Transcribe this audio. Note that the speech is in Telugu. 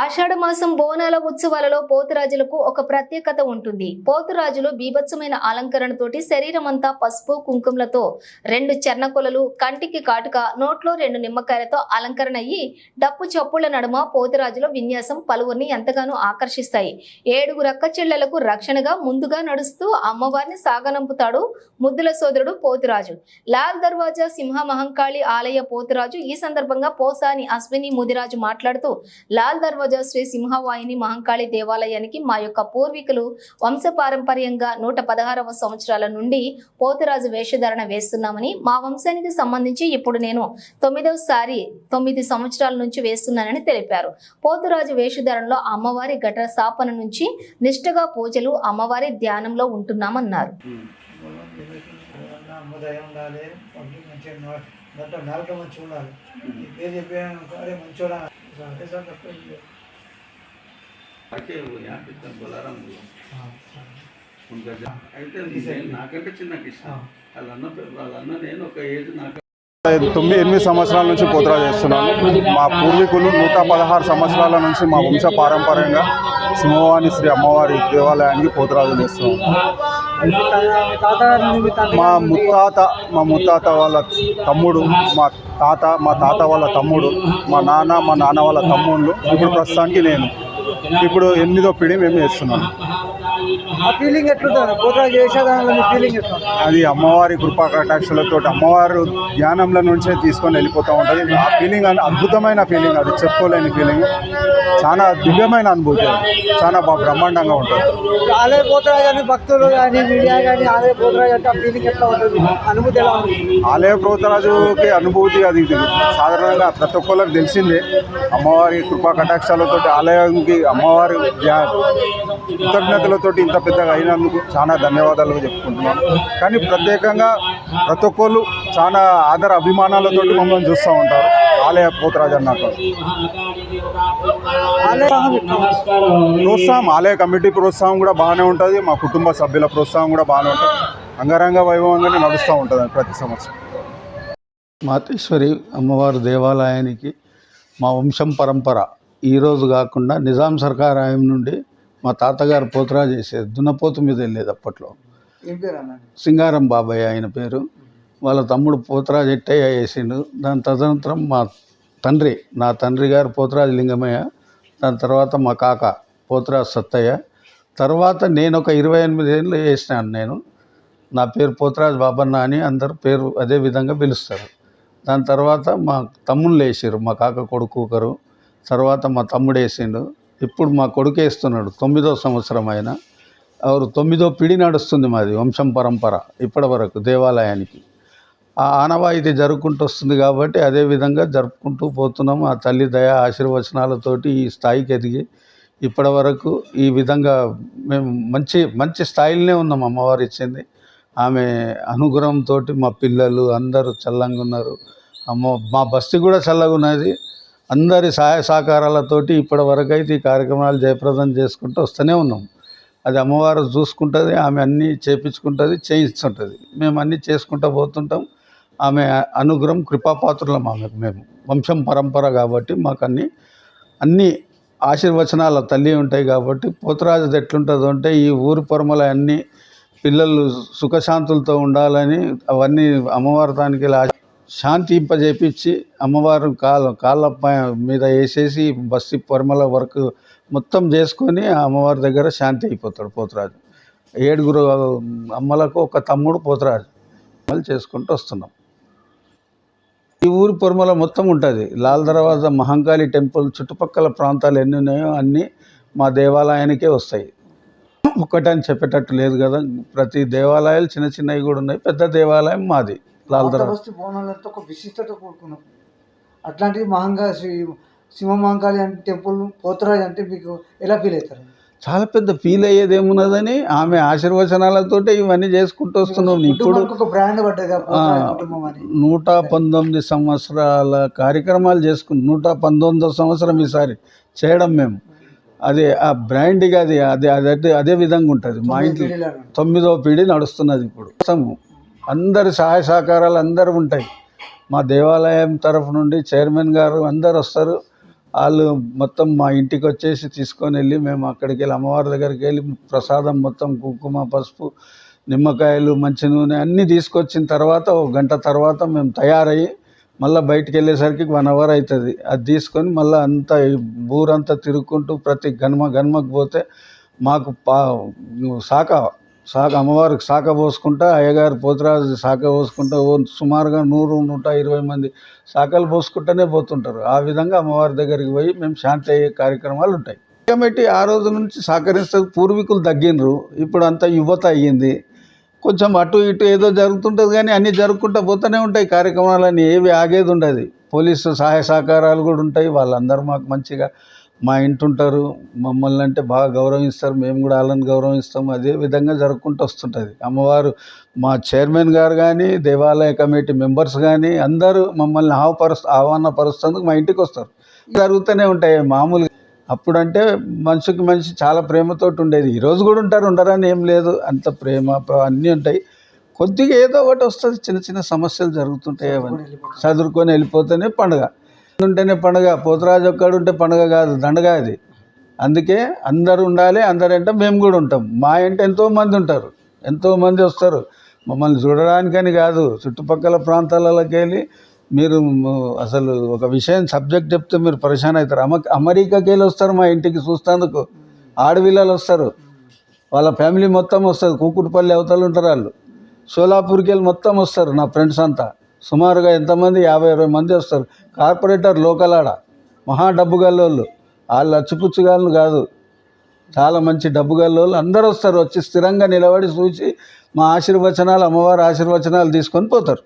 ఆషాఢ మాసం బోనాల ఉత్సవాలలో పోతురాజులకు ఒక ప్రత్యేకత ఉంటుంది. పోతురాజులు బీభత్సమైన అలంకరణతోటి శరీరమంతా పసుపు కుంకుమలతో 2 చెర్నకొలలు, కంటికి కాటుక, నోట్లో 2 నిమ్మకాయలతో అలంకరణ అయ్యి డప్పు చప్పుళ్ల నడుమ పోతురాజుల విన్యాసం పలువురిని ఎంతగానో ఆకర్షిస్తాయి. 7 అక్క చెల్లెలకు రక్షణగా ముందుగా నడుస్తూ అమ్మవారిని సాగనంపుతాడు ముద్దుల సోదరుడు పోతురాజు. లాల్ దర్వాజా సింహ మహంకాళి ఆలయ పోతురాజు. ఈ సందర్భంగా పోసాని అశ్విని ముదిరాజు మాట్లాడుతూ, లాల్ దర్వాజా శ్రీ సింహవాహిని మహంకాళి దేవాలయానికి మా యొక్క పూర్వీకులు వంశపారంపర్యంగా 116వ సంవత్సరాల నుండి పోతురాజు వేషధారణ వేస్తున్నామని, మా వంశానికి సంబంధించి ఇప్పుడు నేను 9వసారి 9 సంవత్సరాల నుంచి వేస్తున్నానని తెలిపారు. పోతురాజు వేషధారణలో అమ్మవారి ఘట స్థాపన నుంచి నిష్ఠగా పూజలు, అమ్మవారి ధ్యానంలో ఉంటున్నామన్నారు. నాకంటే చిన్న కిషన్ వాళ్ళన్న నేను ఒక ఏజ్ నాకు 9 సంవత్సరాల నుంచి పోతురాజు చేస్తున్నాను. మా పూర్వీకులు 116 సంవత్సరాల నుంచి మా వంశ పారంపర్యంగా సింహవాణి శ్రీ అమ్మవారి దేవాలయానికి పోతురాజు చేస్తున్నాం. మా ముత్తాత వాళ్ళ తమ్ముడు, మా తాత వాళ్ళ తమ్ముడు, మా నాన్న వాళ్ళ తమ్ముళ్ళు, ఇప్పుడు ప్రస్తుతానికి నేను. ఇప్పుడు 8వ పీడి మేము చేస్తున్నాం. ఆ ఫీలింగ్ ఎట్లుంటుంది? పోతురాజు చేసేదానిలో మీ ఫీలింగ్ ఎట్లుంటుంది? అది అమ్మవారి కృపా కటాక్షలతో అమ్మవారు ధ్యానంలో నుంచే తీసుకొని వెళ్ళిపోతూ ఉంటుంది. ఆ ఫీలింగ్ అద్భుతమైన ఫీలింగ్, అది చెప్పుకోలేని ఫీలింగ్, చాలా దివ్యమైన అనుభూతి, చాలా బ్రహ్మాండంగా ఉంటుంది. ఆలయ పోతురాజు అని భక్తులు కానీ మీడియా కానీ ఆలయ పోతురాజు అంటే ఆ ఫీలింగ్ ఎట్లా ఉంటుంది? అనుభూతి ఎలా ఉంటుంది? ఆలయ పోతురాజుకి అనుభూతి అది సాధారణంగా ప్రతి ఒక్కరికి తెలిసిందే. అమ్మవారి కృపా కటాక్షాలతో ఆలయానికి అమ్మవారి కృతజ్ఞతలతో ఇంత పెద్దగా అయినందుకు చాలా ధన్యవాదాలు చెప్పుకుంటున్నాను. కానీ ప్రత్యేకంగా ప్రతి ఒక్కళ్ళు చాలా ఆదర అభిమానాలతో మమ్మల్ని చూస్తూ ఉంటారు. ఆలయ పోతురాజు అన్నాక ప్రోత్సాహం, ఆలయ కమిటీ ప్రోత్సాహం కూడా బాగానే ఉంటుంది. మా కుటుంబ సభ్యుల ప్రోత్సాహం కూడా బాగానే ఉంటుంది. అంగరంగ వైభవంగానే నడుస్తూ ఉంటుంది ప్రతి సంవత్సరం. మాతేశ్వరి అమ్మవారి దేవాలయానికి మా వంశం పరంపర ఈరోజు కాకుండా నిజాం సర్కార్ ఆయన నుండి మా తాతగారు పోతురాజు చేసేది. దున్నపోతు మీద వెళ్ళేది అప్పట్లో. సింగారం బాబాయ్ ఆయన పేరు. వాళ్ళ తమ్ముడు పోతురాజు ఎట్టయ్య వేసిండు. దాని తదనంతరం నా తండ్రి గారు పోతురాజు లింగమయ్య, దాని తర్వాత మా కాక పోతురాజు సత్తయ్య, తర్వాత నేను ఒక 28 ఏళ్ళు వేసినాను. నేను నా పేరు పోతురాజు బాబన్న అని అందరు పేరు అదే విధంగా పిలుస్తారు. దాని తర్వాత మా తమ్ముళ్ళు వేసారు. మా కాక కొడుకు ఒకరు, తర్వాత మా తమ్ముడు వేసిండు. ఇప్పుడు మా కొడుకు వేస్తున్నాడు. 9వ సంవత్సరం ఆయన. ఎవరు 9వ పిడి నడుస్తుంది మాది వంశం పరంపర ఇప్పటి వరకు దేవాలయానికి. ఆ ఆనవాయితీ జరుపుకుంటూ వస్తుంది కాబట్టి అదే విధంగా జరుపుకుంటూ పోతున్నాం. ఆ తల్లి దయ ఆశీర్వచనాలతోటి ఈ స్థాయికి ఎదిగి ఇప్పటి వరకు ఈ విధంగా మేము మంచి స్థాయిలోనే ఉన్నాం. అమ్మవారు ఇచ్చింది. ఆమె అనుగ్రహంతో మా పిల్లలు అందరూ చల్లంగా ఉన్నారు. మా బస్తీ కూడా చల్లగా ఉన్నది. అందరి సహాయ సహకారాలతోటి ఇప్పటి వరకు అయితే ఈ కార్యక్రమాలు జయప్రదం చేసుకుంటూ వస్తూనే ఉన్నాం. అది అమ్మవారు చూసుకుంటుంది. ఆమె అన్నీ చేయించుకుంటుంది, చేయిస్తుంటుంది. మేము అన్నీ చేసుకుంటూ పోతుంటాం. ఆమె అనుగ్రహం కృపాపాత్రులం ఆమెకు. మేము వంశం పరంపర కాబట్టి మాకు అన్ని ఆశీర్వచనాల తల్లి ఉంటాయి కాబట్టి పోతురాజు ఎట్లుంటుందో అంటే ఈ ఊరి పొరమల అన్ని పిల్లలు సుఖశాంతులతో ఉండాలని అవన్నీ అమ్మవారి దానికి శాంతింపజేపించి అమ్మవారు కాళ్ళ మీద వేసేసి బస్సి పొరమల వరకు మొత్తం చేసుకొని అమ్మవారి దగ్గర శాంతి అయిపోతాడు పోతురాజు. 7 అమ్మలకు ఒక తమ్ముడు పోతురాజు చేసుకుంటూ వస్తున్నాం. ఈ ఊరి పొరమల మొత్తం ఉంటుంది. లాల్ దర్వాజా మహంకాళి టెంపుల్ చుట్టుపక్కల ప్రాంతాలు ఎన్ని ఉన్నాయో అన్నీ మా దేవాలయానికే వస్తాయి. ఒక్కటని చెప్పేటట్టు లేదు కదా. ప్రతి దేవాలయాలు చిన్న చిన్నవి కూడా ఉన్నాయి. పెద్ద దేవాలయం మాది లాల్ దర్వాజా. బోనాలతో ఒక విశిష్టత కూడుకున్నాం. అట్లాంటిది సింహ మహంకాళి అంటే టెంపుల్ పోతురాజు అంటే మీకు ఎలా ఫీల్ అవుతారు? చాలా పెద్ద ఫీల్ అయ్యేది ఏమున్నదని ఆమె ఆశీర్వచనాలతో ఇవన్నీ చేసుకుంటూ వస్తున్నాం. ఇప్పుడు 119 సంవత్సరాల కార్యక్రమాలు చేసుకున్నాం. 119వ సంవత్సరం ఈసారి చేయడం మేము. అది ఆ బ్రాండ్గా అదే విధంగా ఉంటుంది. మా ఇంట్లో 9వ పీడి నడుస్తున్నది ఇప్పుడు. అందరి సహాయ సహకారాలు అందరూ ఉంటాయి. మా దేవాలయం తరఫు నుండి చైర్మన్ గారు అందరు వస్తారు. వాళ్ళు మొత్తం మా ఇంటికి వచ్చేసి తీసుకొని వెళ్ళి మేము అక్కడికి వెళ్ళి అమ్మవారి దగ్గరికి వెళ్ళి ప్రసాదం మొత్తం కుంకుమ పసుపు నిమ్మకాయలు మంచి నూనె అన్నీ తీసుకొచ్చిన తర్వాత ఒక గంట తర్వాత మేము తయారయ్యి మళ్ళీ బయటికి వెళ్ళేసరికి 1 అవర్ అవుతుంది. అది తీసుకొని మళ్ళీ అంతా ఈ ఊరంతా తిరుగుకుంటూ ప్రతి గన్మకు పోతే మాకు శాఖ అమ్మవారికి శాఖ పోసుకుంటా అయ్యగారు పోతురాజు శాఖ పోసుకుంటా సుమారుగా 100-120 మంది శాఖలు పోసుకుంటూనే పోతుంటారు. ఆ విధంగా అమ్మవారి దగ్గరికి పోయి మేము శాంతి అయ్యే కార్యక్రమాలు ఉంటాయి. కమిటీ ఆ రోజు నుంచి సహకరిస్తుంది. పూర్వీకులు తగ్గినరు, ఇప్పుడు అంతా యువత అయ్యింది. కొంచెం అటు ఇటు ఏదో జరుగుతుంటుంది కానీ అన్నీ జరుగుకుంటూ పోతూనే ఉంటాయి కార్యక్రమాలన్నీ, ఏవి ఆగేది ఉండదు. పోలీసు సహాయ సహకారాలు కూడా ఉంటాయి. వాళ్ళందరూ మాకు మంచిగా మా ఇంటి ఉంటారు, మమ్మల్ని అంటే బాగా గౌరవిస్తారు, మేము కూడా వాళ్ళని గౌరవిస్తాం. అదే విధంగా జరుపుకుంటూ వస్తుంటుంది. అమ్మవారు మా చైర్మన్ గారు కానీ దేవాలయ కమిటీ మెంబర్స్ కానీ అందరూ మమ్మల్ని ఆహ్వానపరుస్తేందుకు మా ఇంటికి వస్తారు. జరుగుతూనే ఉంటాయి మామూలుగా. అప్పుడంటే మనిషికి మనిషి చాలా ప్రేమతోటి ఉండేది. ఈరోజు కూడా ఉంటారు, ఉండరని ఏం లేదు. అంత ప్రేమ అన్నీ ఉంటాయి. కొద్దిగా ఏదో ఒకటి వస్తుంది, చిన్న చిన్న సమస్యలు జరుగుతుంటాయి. అవన్నీ చదువుకొని వెళ్ళిపోతేనే పండుగ ఉంటేనే పండుగ. పోతురాజు ఒక్కడు ఉంటే పండుగ కాదు, దండగ అది. అందుకే అందరు ఉండాలి. అందరంటే మేము కూడా ఉంటాం. మా ఇంట ఎంతోమంది ఉంటారు, ఎంతోమంది వస్తారు మమ్మల్ని చూడడానికని కాదు, చుట్టుపక్కల ప్రాంతాలలోకి వెళ్ళి మీరు అసలు ఒక విషయం సబ్జెక్ట్ చెప్తే మీరు పరేషాన్ అవుతారు. అమెరికాకి వెళ్ళి వస్తారు మా ఇంటికి చూస్తేందుకు. ఆడపిల్లలు వస్తారు, వాళ్ళ ఫ్యామిలీ మొత్తం వస్తుంది. కూకుట్పల్లి అవతలు ఉంటారు వాళ్ళు. షోలాపూర్కి వెళ్ళి మొత్తం వస్తారు నా ఫ్రెండ్స్ అంతా. సుమారుగా ఎంతమంది 50-20 మంది వస్తారు. కార్పొరేటర్ లోకల్ ఆడ మహా డబ్బు గల్లోళ్ళు, వాళ్ళు అచ్చిపుచ్చుగాళ్ళు కాదు, చాలా మంచి డబ్బు గల్లోళ్ళు అందరూ వస్తారు. వచ్చి స్థిరంగా నిలబడి చూసి మా ఆశీర్వచనాలు, అమ్మవారి ఆశీర్వచనాలు తీసుకొని పోతారు.